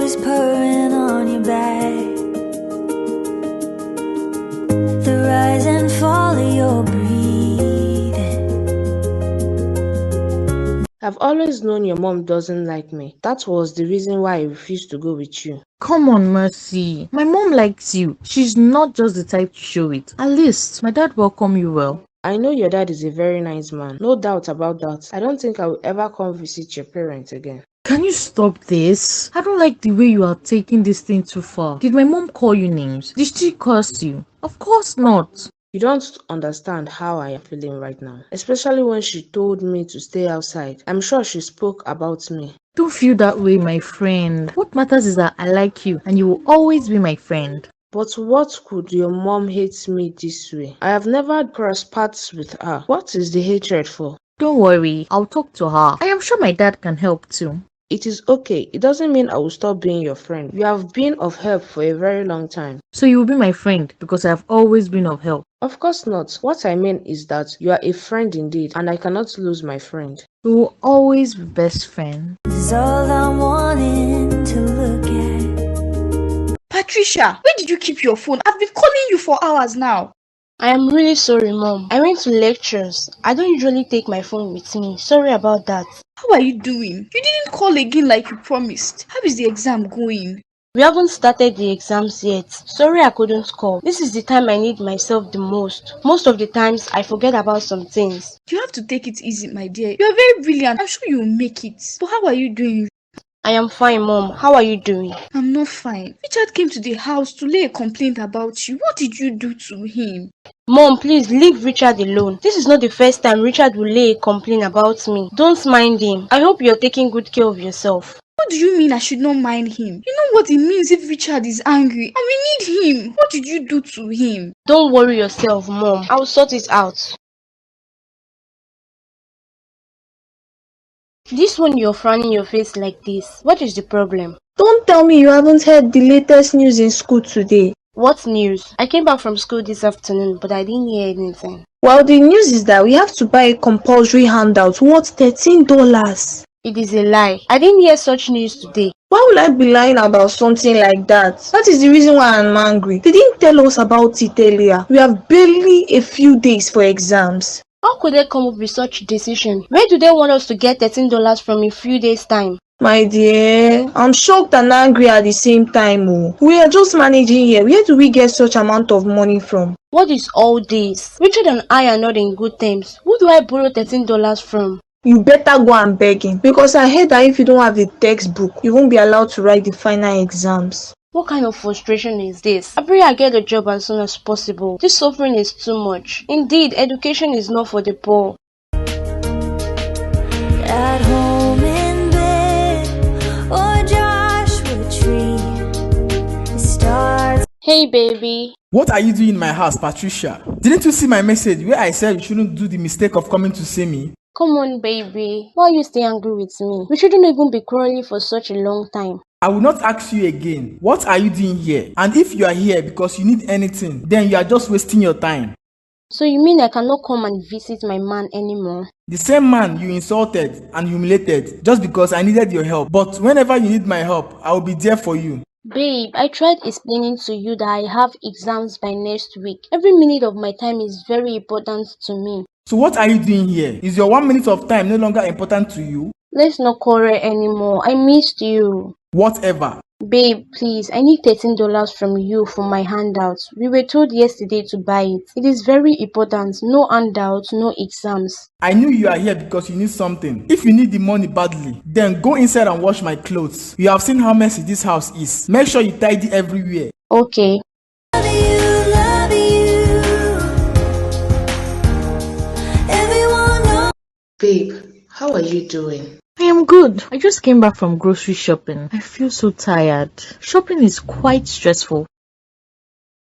always purring on your back. The rise and fall of your breathing. I've always known your mom doesn't like me. That was the reason why I refused to go with you. Come on, Mercy. My mom likes you. She's not just the type to show it. At least, my dad welcomed you well. I know your dad is a very nice man. No doubt about that. I don't think I will ever come visit your parents again. Can you stop this? I don't like the way you are taking this thing too far. Did my mom call you names? Did she curse you? Of course not. You don't understand how I am feeling right now. Especially when she told me to stay outside. I'm sure she spoke about me. Don't feel that way, my friend. What matters is that I like you and you will always be my friend. But what could your mom hate me this way? I have never crossed paths with her. What is the hatred for? Don't worry, I'll talk to her. I am sure my dad can help too. It is okay. It doesn't mean I will stop being your friend. You have been of help for a very long time. So you will be my friend because I have always been of help. Of course not. What I mean is that you are a friend indeed, and I cannot lose my friend. We will always be best friends. This is all I'm wanting to look at. Patricia, where did you keep your phone? I've been calling you for hours now. I am really sorry, Mom. I went to lectures. I don't usually take my phone with me. Sorry about that. How are you doing? You didn't call again like you promised. How is the exam going? We haven't started the exams yet. Sorry I couldn't call. This is the time I need myself the most. Most of the times, I forget about some things. You have to take it easy, my dear. You are very brilliant. I'm sure you will make it. But how are you doing? I am fine, Mom. How are you doing? I'm not fine. Richard came to the house to lay a complaint about you. What did you do to him? Mom, please leave Richard alone. This is not the first time Richard will lay a complaint about me. Don't mind him. I hope you're taking good care of yourself. What do you mean I should not mind him? You know what it means if Richard is angry and we need him. What did you do to him? Don't worry yourself, Mom. I'll sort it out. This one you're frowning your face like this. What is the problem? Don't tell me you haven't heard the latest news in school today. What news? I came back from school this afternoon, but I didn't hear anything. Well, the news is that we have to buy a compulsory handout worth $13. It is a lie. I didn't hear such news today. Why would I be lying about something like that? That is the reason why I'm angry. They didn't tell us about it earlier. We have barely a few days for exams. How could they come up with such a decision? Where do they want us to get $13 from in a few days' time? My dear, I'm shocked and angry at the same time. Oh. We are just managing here. Where do we get such amount of money from? What is all this? Richard and I are not in good terms. Who do I borrow $13 from? You better go and beg him, because I heard that if you don't have the textbook, you won't be allowed to write the final exams. What kind of frustration is this? I pray I get a job as soon as possible. This suffering is too much. Indeed, education is not for the poor. At home in bed or Joshua Tree. It starts. Hey baby. What are you doing in my house, Patricia? Didn't you see my message where I said you shouldn't do the mistake of coming to see me? Come on baby. Why are you staying angry with me? We shouldn't even be quarreling for such a long time. I will not ask you again. What are you doing here? And if you are here because you need anything, then you are just wasting your time. So you mean I cannot come and visit my man anymore? The same man you insulted and humiliated just because I needed your help. But whenever you need my help, I will be there for you. Babe, I tried explaining to you that I have exams by next week. Every minute of my time is very important to me. So what are you doing here? Is your 1 minute of time no longer important to you? Let's not quarrel anymore. I missed you. Whatever. Babe, please, I need $13 from you for my handouts. We were told yesterday to buy it. It is very important. No handouts, no exams. I knew you are here because you need something. If you need the money badly, then go inside and wash my clothes. You have seen how messy this house is. Make sure you tidy everywhere. Okay. Love you. Everyone knows. Babe, how are you doing? I am good. I just came back from grocery shopping. I feel so tired. Shopping is quite stressful.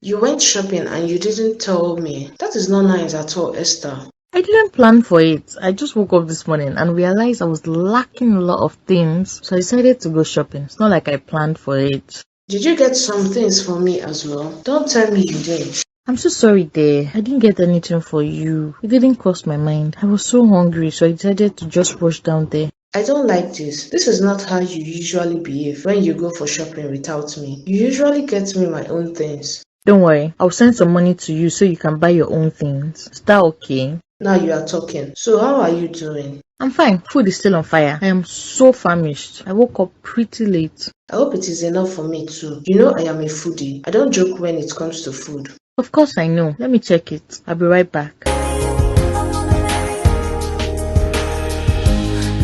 You went shopping and you didn't tell me. That is not nice at all, Esther. I didn't plan for it. I just woke up this morning and realized I was lacking a lot of things. So I decided to go shopping. It's not like I planned for it. Did you get some things for me as well? Don't tell me you did. I'm so sorry, dear. I didn't get anything for you. It didn't cross my mind. I was so hungry, so I decided to just rush down there. I don't like this. This is not how you usually behave when you go for shopping without me. You usually get me my own things. Don't worry, I'll send some money to you so you can buy your own things. Is that okay? Now you are talking. So how are you doing? I'm fine. Food is still on fire. I am so famished. I woke up pretty late. I hope it is enough for me too. You know I am a foodie. I don't joke when it comes to food. Of course I know. Let me check it. I'll be right back.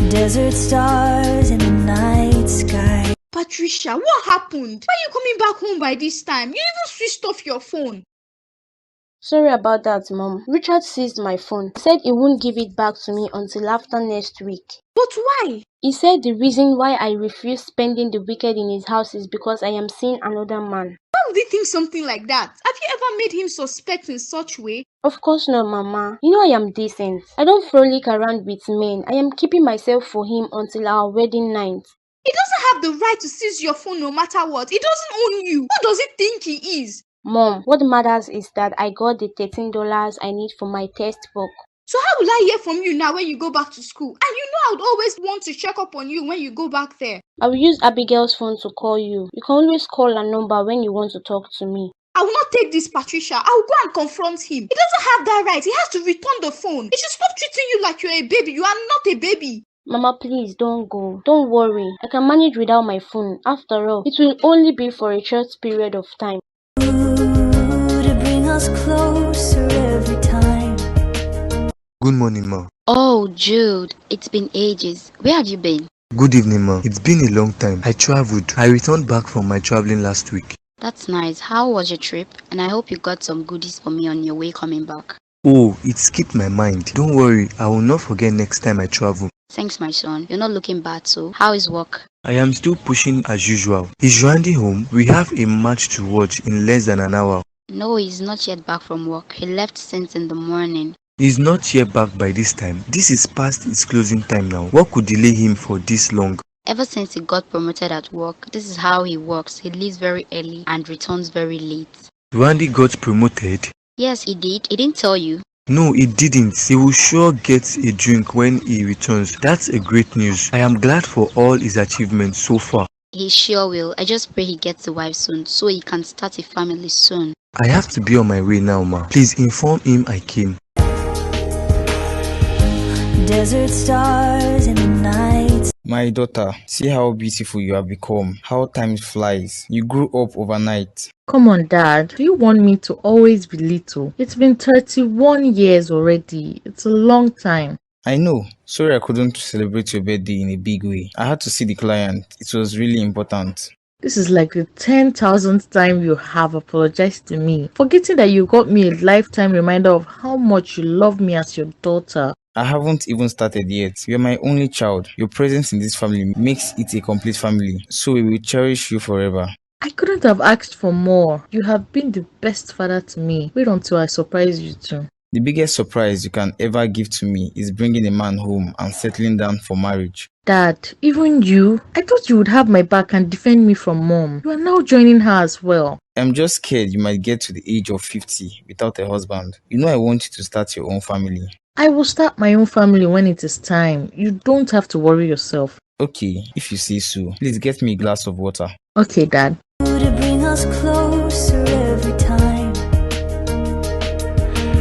Desert stars in the night sky. Patricia, what happened? Why are you coming back home by this time? You even switched off your phone. Sorry about that, Mom. Richard seized my phone. He said he won't give it back to me until after next week. But why? He said the reason why I refuse spending the weekend in his house is because I am seeing another man. Why would he think something like that? Have you ever made him suspect in such way? Of course not, Mama. You know I am decent. I don't frolic around with men. I am keeping myself for him until our wedding night. He doesn't have the right to seize your phone no matter what. He doesn't own you. Who does he think he is? Mom, what matters is that I got the $13 I need for my textbook. So how will I hear from you now when you go back to school? And you know I would always want to check up on you when you go back there. I will use Abigail's phone to call you. You can always call her number when you want to talk to me. I will not take this, Patricia. I will go and confront him. He doesn't have that right. He has to return the phone. He should stop treating you like you're a baby. You are not a baby. Mama, please don't go. Don't worry. I can manage without my phone. After all, it will only be for a short period of time. To bring us closer every time. Good morning, ma. Oh, Jude, it's been ages. Where have you been? Good evening, ma. It's been a long time. I traveled. I returned back from my traveling last week. That's nice. How was your trip? And I hope you got some goodies for me on your way coming back. Oh, it skipped my mind. Don't worry, I will not forget next time I travel. Thanks, my son. You're not looking bad, so how is work? I am still pushing as usual. Is Randy home? We have a match to watch in less than an hour. No, he's not yet back from work. He left since in the morning. He's not yet back by this time. This is past his closing time now. What could delay him for this long? Ever since he got promoted at work, this is how he works. He leaves very early and returns very late. Randy got promoted? Yes, he did. He didn't tell you. No, it didn't. He will sure get a drink when he returns. That's a great news. I am glad for all his achievements so far. He sure will. I just pray he gets a wife soon so he can start a family soon. I have to be on my way now, ma. Please inform him I came. Desert stars in the night. My daughter, see how beautiful you have become, how time flies. You grew up overnight. Come on, Dad. Do you want me to always be little? It's been 31 years already. It's a long time. I know. Sorry I couldn't celebrate your birthday in a big way. I had to see the client. It was really important. This is like the 10,000th time you have apologized to me, forgetting that you got me a lifetime reminder of how much you love me as your daughter. I haven't even started yet. You're my only child. Your presence in this family makes it a complete family, so we will cherish you forever. I couldn't have asked for more. You have been the best father to me. Wait until I surprise you too. The biggest surprise you can ever give to me is bringing a man home and settling down for marriage. Dad, even you? I thought you would have my back and defend me from Mom. You are now joining her as well. I'm just scared you might get to the age of 50 without a husband. You know I want you to start your own family. I will start my own family when it is time. You don't have to worry yourself. Okay, if you say so. Please get me a glass of water. Okay, Dad. To bring us closer every time.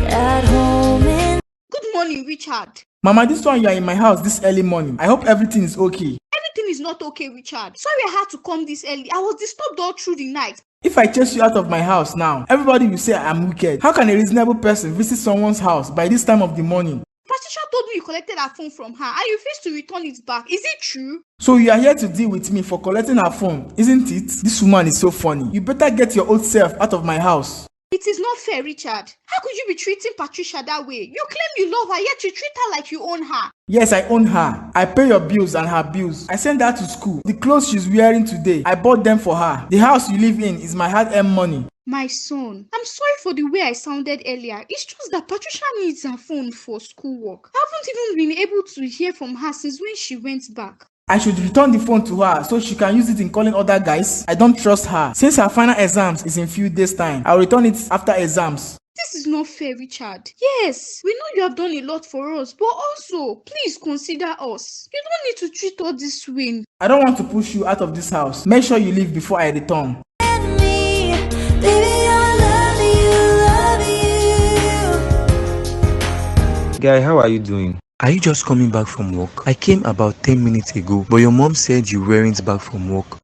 At home in. Good morning, Richard. Mama, this one you are in my house this early morning. I hope everything is okay. Everything is not okay, Richard. Sorry I had to come this early. I was disturbed all through the night. If I chase you out of my house now, everybody will say I am wicked. How can a reasonable person visit someone's house by this time of the morning? Patricia told me you collected her phone from her and you refused to return it back. Is it true? So you are here to deal with me for collecting her phone, isn't it? This woman is so funny. You better get your old self out of my house. It is not fair, Richard. How could you be treating Patricia that way? You claim you love her, yet you treat her like you own her. Yes, I own her. I pay your bills and her bills. I send her to school. The clothes she's wearing today, I bought them for her. The house you live in is my hard-earned money. My son, I'm sorry for the way I sounded earlier. It's just that Patricia needs her phone for schoolwork. I haven't even been able to hear from her since when she went back. I should return the phone to her so she can use it in calling other guys. I don't trust her. Since her final exams is in few days time, I'll return it after exams. This is not fair, Richard. Yes, we know you have done a lot for us, but also, please consider us. You don't need to treat us this way. I don't want to push you out of this house. Make sure you leave before I return. Guy, how are you doing? Are you just coming back from work? I came about 10 minutes ago, but your mom said you weren't back from work.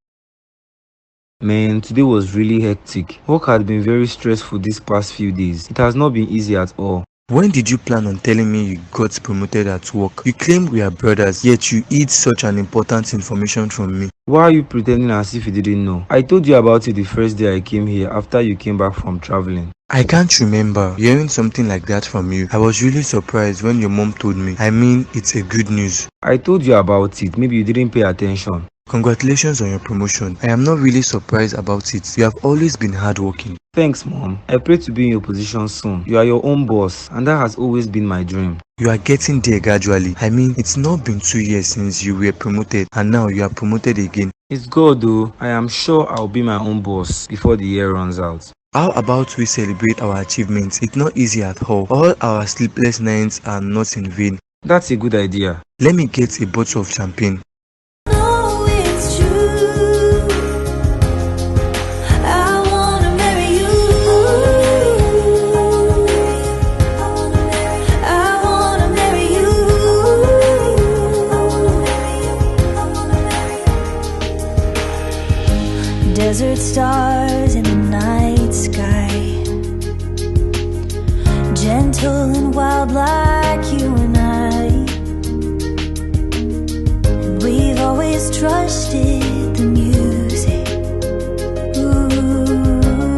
Man, today was really hectic. Work had been very stressful these past few days. It has not been easy at all. When did you plan on telling me you got promoted at work? You claim we are brothers, yet you hid such an important information from me. Why are you pretending as if you didn't know? I told you about it the first day I came here after you came back from traveling. I can't remember hearing something like that from you. I was really surprised when your mom told me. I mean, it's a good news. I told you about it. Maybe you didn't pay attention. Congratulations on your promotion. I am not really surprised about it. You have always been hardworking. Thanks, Mom. I pray to be in your position soon. You are your own boss, and that has always been my dream. You are getting there gradually. I mean, it's not been 2 years since you were promoted, and now you are promoted again. It's good though. I am sure I'll be my own boss before the year runs out. How about we celebrate our achievements? It's not easy at all. All our sleepless nights are not in vain. That's a good idea. Let me get a bottle of champagne. Desert stars in the night sky, gentle and wild like you and I. And we've always trusted